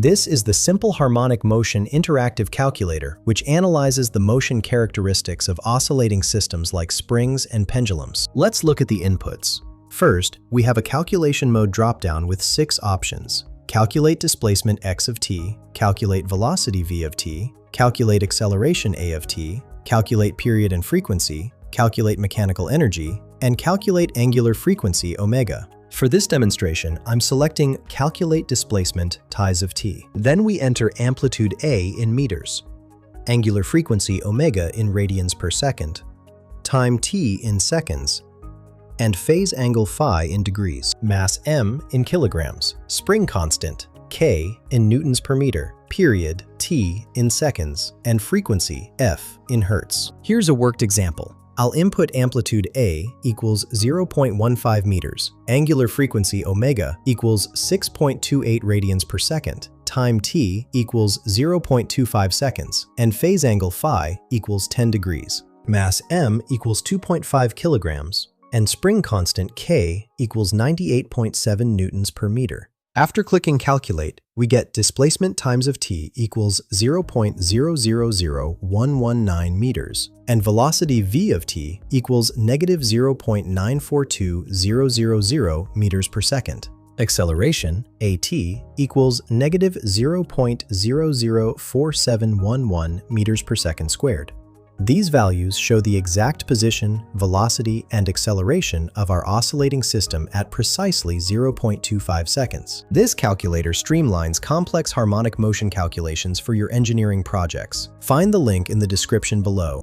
This is the simple harmonic motion interactive calculator, which analyzes the motion characteristics of oscillating systems like springs and pendulums. Let's look at the inputs. First, we have a calculation mode dropdown with 6 options. Calculate displacement x of t, calculate velocity v of t, calculate acceleration a of t, calculate period and frequency, calculate mechanical energy, and calculate angular frequency omega. For this demonstration, I'm selecting Calculate Displacement ties of t. Then we enter amplitude A in meters, angular frequency omega in radians per second, time t in seconds, and phase angle phi in degrees, mass m in kilograms, spring constant k in newtons per meter, period t in seconds, and frequency f in hertz. Here's a worked example. I'll input amplitude A equals 0.15 meters, angular frequency omega equals 6.28 radians per second, time t equals 0.25 seconds, and phase angle phi equals 10 degrees. Mass m equals 2.5 kilograms, and spring constant k equals 98.7 newtons per meter. After clicking Calculate, we get displacement times of t equals 0.000119 meters, and velocity v of t equals negative 0.942000 meters per second. Acceleration, at, equals negative 0.004711 meters per second squared. These values show the exact position, velocity, and acceleration of our oscillating system at precisely 0.25 seconds. This calculator streamlines complex harmonic motion calculations for your engineering projects. Find the link in the description below.